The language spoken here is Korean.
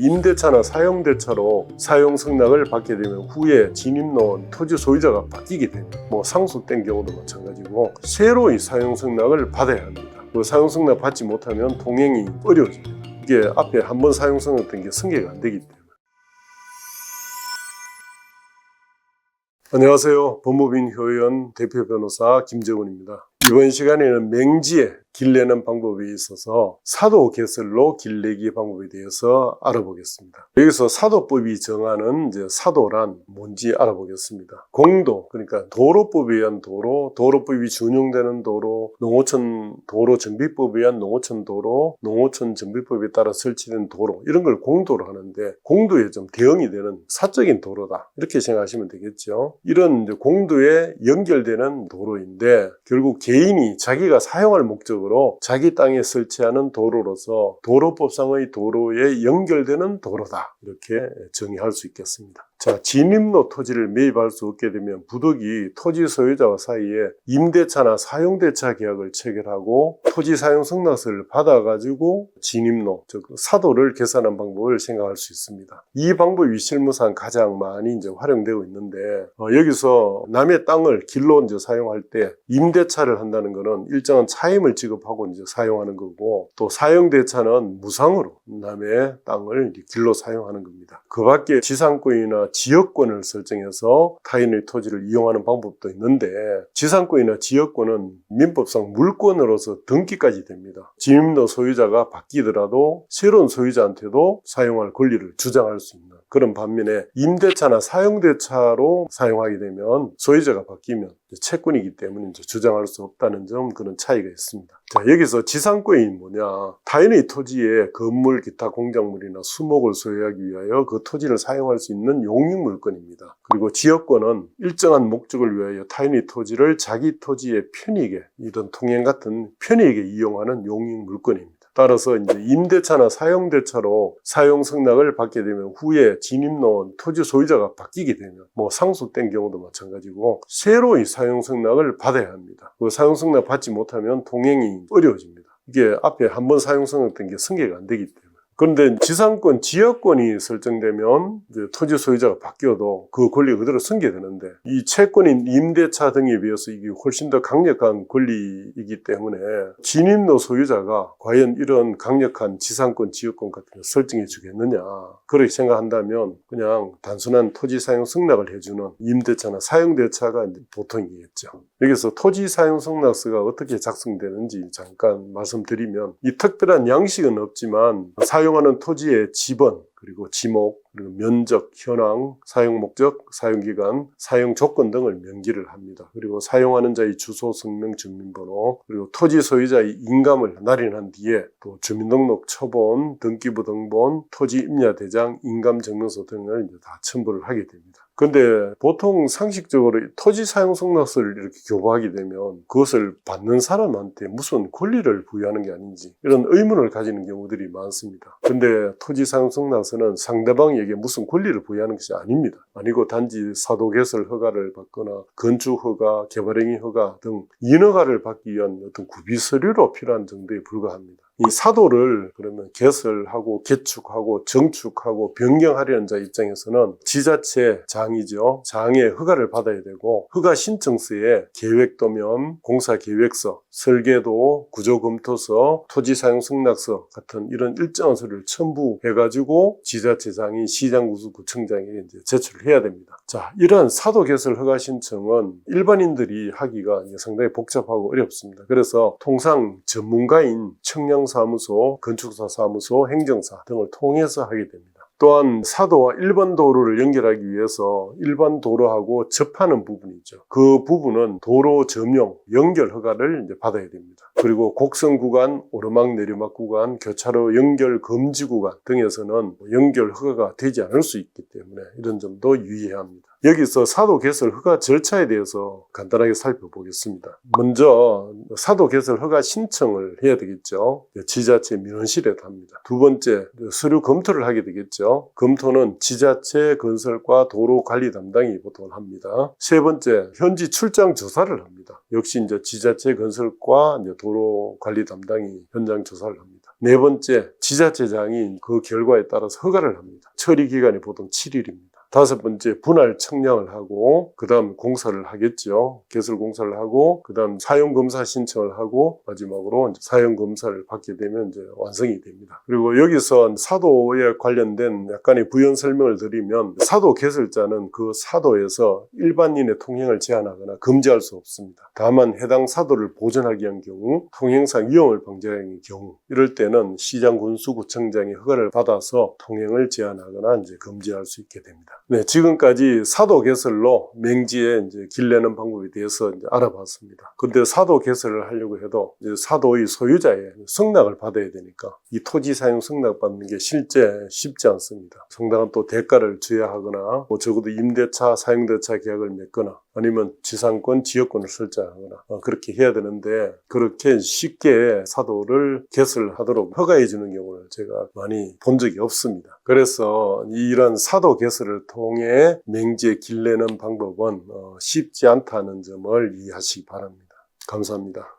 임대차나 사용대차로 사용 승낙을 받게 되면 후에 진입로원 토지 소유자가 바뀌게 됩니다. 상속된 경우도 마찬가지고 새로 이 사용 승낙을 받아야 합니다. 그 사용 승낙 받지 못하면 통행이 어려워집니다. 이게 앞에 한번 사용 승낙된 게 승계가 안 되기 때문에. 안녕하세요. 법무법인 효연 대표 변호사 김정훈입니다. 이번 시간에는 맹지에 길 내는 방법에 있어서 사도 개설로 길 내기 방법에 대해서 알아보겠습니다. 여기서 사도법이 정하는 사도란 뭔지 알아보겠습니다. 공도, 그러니까 도로법에 의한 도로, 도로법이 준용되는 도로, 농어촌 도로 정비법에 의한 농어촌 도로, 농어촌 정비법에 따라 설치된 도로, 이런 걸 공도로 하는데 공도에 좀 대응이 되는 사적인 도로다, 이렇게 생각하시면 되겠죠. 이런 공도에 연결되는 도로인데 결국 개인이 자기가 사용할 목적으로 자기 땅에 설치하는 도로로서 도로법상의 도로에 연결되는 도로다, 이렇게 정의할 수 있겠습니다. 자, 진입로 토지를 매입할 수 없게 되면 부득이 토지 소유자와 사이에 임대차나 사용대차 계약을 체결하고 토지 사용 승낙서를 받아가지고 진입로, 즉 사도를 개선하는 방법을 생각할 수 있습니다. 이 방법이 실무상 가장 많이 활용되고 있는데 여기서 남의 땅을 길로 사용할 때 임대차를 한다는 것은 일정한 차임을 지급하고 사용하는 거고, 또 사용대차는 무상으로 남의 땅을 길로 사용하는 겁니다. 그 밖에 지상권이나 지역권을 설정해서 타인의 토지를 이용하는 방법도 있는데, 지상권이나 지역권은 민법상 물권으로서 등기까지 됩니다. 진입로 소유자가 바뀌더라도 새로운 소유자한테도 사용할 권리를 주장할 수 있는 그런 반면에 임대차나 사용대차로 사용하게 되면 소유자가 바뀌면 채권이기 때문에 주장할 수 없다는 점, 그런 차이가 있습니다. 자, 여기서 지상권이 뭐냐? 타인의 토지에 건물, 기타 공작물이나 수목을 소유하기 위하여 그 토지를 사용할 수 있는 용익물권입니다. 그리고 지역권은 일정한 목적을 위하여 타인의 토지를 자기 토지의 편익에, 이런 통행 같은 편익에 이용하는 용익물권입니다. 따라서 임대차나 사용대차로 사용 승낙을 받게 되면 후에 진입로원 토지 소유자가 바뀌게 되면 상속된 경우도 마찬가지고 새로 이 사용 승낙을 받아야 합니다. 그 사용 승낙 받지 못하면 통행이 어려워집니다. 이게 앞에 한번 사용 승낙된 게 승계가 안 되기 때문에. 그런데 지상권, 지역권이 설정되면 토지 소유자가 바뀌어도 그 권리가 그대로 승계되는데, 이 채권인 임대차 등에 비해서 이게 훨씬 더 강력한 권리이기 때문에 진입로 소유자가 과연 이런 강력한 지상권, 지역권 같은 걸 설정해 주겠느냐, 그렇게 생각한다면 그냥 단순한 토지 사용 승낙을 해주는 임대차나 사용대차가 보통이겠죠. 여기서 토지 사용 승낙서가 어떻게 작성되는지 잠깐 말씀드리면, 이 특별한 양식은 없지만 사용하는 토지의 지번, 그리고 지목, 그리고 면적, 현황, 사용 목적, 사용 기간, 사용 조건 등을 명기를 합니다. 그리고 사용하는 자의 주소, 성명, 주민번호, 그리고 토지 소유자의 인감을 날인한 뒤에 또 주민등록 초본, 등기부 등본, 토지 임야 대장, 인감 증명서 등을 다 첨부를 하게 됩니다. 근데 보통 상식적으로 토지 사용 승낙서를 이렇게 교부하게 되면 그것을 받는 사람한테 무슨 권리를 부여하는 게 아닌지, 이런 의문을 가지는 경우들이 많습니다. 근데 토지 사용 승낙서는 상대방에게 무슨 권리를 부여하는 것이 아닙니다. 아니고 단지 사도 개설 허가를 받거나 건축 허가, 개발행위 허가 등 인허가를 받기 위한 어떤 구비 서류로 필요한 정도에 불과합니다. 이 사도를 그러면 개설하고 개축하고 정축하고 변경하려는 자 입장에서는 지자체 장이죠. 장의 허가를 받아야 되고, 허가 신청서에 계획도면, 공사계획서, 설계도, 구조검토서, 토지사용 승낙서 같은 이런 일정한 서류를 첨부해가지고 지자체장이 시장구청장에게 제출을 해야 됩니다. 자, 이러한 사도 개설 허가 신청은 일반인들이 하기가 상당히 복잡하고 어렵습니다. 그래서 통상 전문가인 청량사무소, 건축사사무소, 행정사 등을 통해서 하게 됩니다. 또한 사도와 일반 도로를 연결하기 위해서 일반 도로하고 접하는 부분이 있죠. 그 부분은 도로 점용, 연결 허가를 받아야 됩니다. 그리고 곡선 구간, 오르막 내리막 구간, 교차로 연결 금지 구간 등에서는 연결 허가가 되지 않을 수 있기 때문에 이런 점도 유의해야 합니다. 여기서 사도 개설 허가 절차에 대해서 간단하게 살펴보겠습니다. 먼저 사도 개설 허가 신청을 해야 되겠죠. 지자체 민원실에 합니다. 두 번째, 서류 검토를 하게 되겠죠. 검토는 지자체 건설과 도로 관리 담당이 보통 합니다. 세 번째, 현지 출장 조사를 합니다. 역시 지자체 건설과 도로 관리 담당이 현장 조사를 합니다. 네 번째, 지자체장이 그 결과에 따라서 허가를 합니다. 처리 기간이 보통 7일입니다. 다섯 번째, 분할 청량을 하고 그 다음 공사를 하겠죠. 개설 공사를 하고 그 다음 사용검사 신청을 하고 마지막으로 이제 사용검사를 받게 되면 이제 완성이 됩니다. 그리고 여기서 사도에 관련된 약간의 부연 설명을 드리면 사도 개설자는 그 사도에서 일반인의 통행을 제한하거나 금지할 수 없습니다. 다만 해당 사도를 보존하기 위한 경우, 통행상 위험을 방지하는 경우 이럴 때는 시장 군수구청장의 허가를 받아서 통행을 제한하거나 이제 금지할 수 있게 됩니다. 네, 지금까지 사도 개설로 맹지에 이제 길 내는 방법에 대해서 이제 알아봤습니다. 근데 사도 개설을 하려고 해도 이제 사도의 소유자의 승낙을 받아야 되니까 이 토지 사용 승낙 받는 게 실제 쉽지 않습니다. 상당한 또 대가를 줘야 하거나 뭐 적어도 임대차, 사용대차 계약을 맺거나 아니면 지상권, 지역권을 설정하거나 그렇게 해야 되는데 그렇게 쉽게 사도를 개설하도록 허가해 주는 경우를 제가 많이 본 적이 없습니다. 그래서 이런 사도 개설을 통해 맹지에 길 내는 방법은 쉽지 않다는 점을 이해하시기 바랍니다. 감사합니다.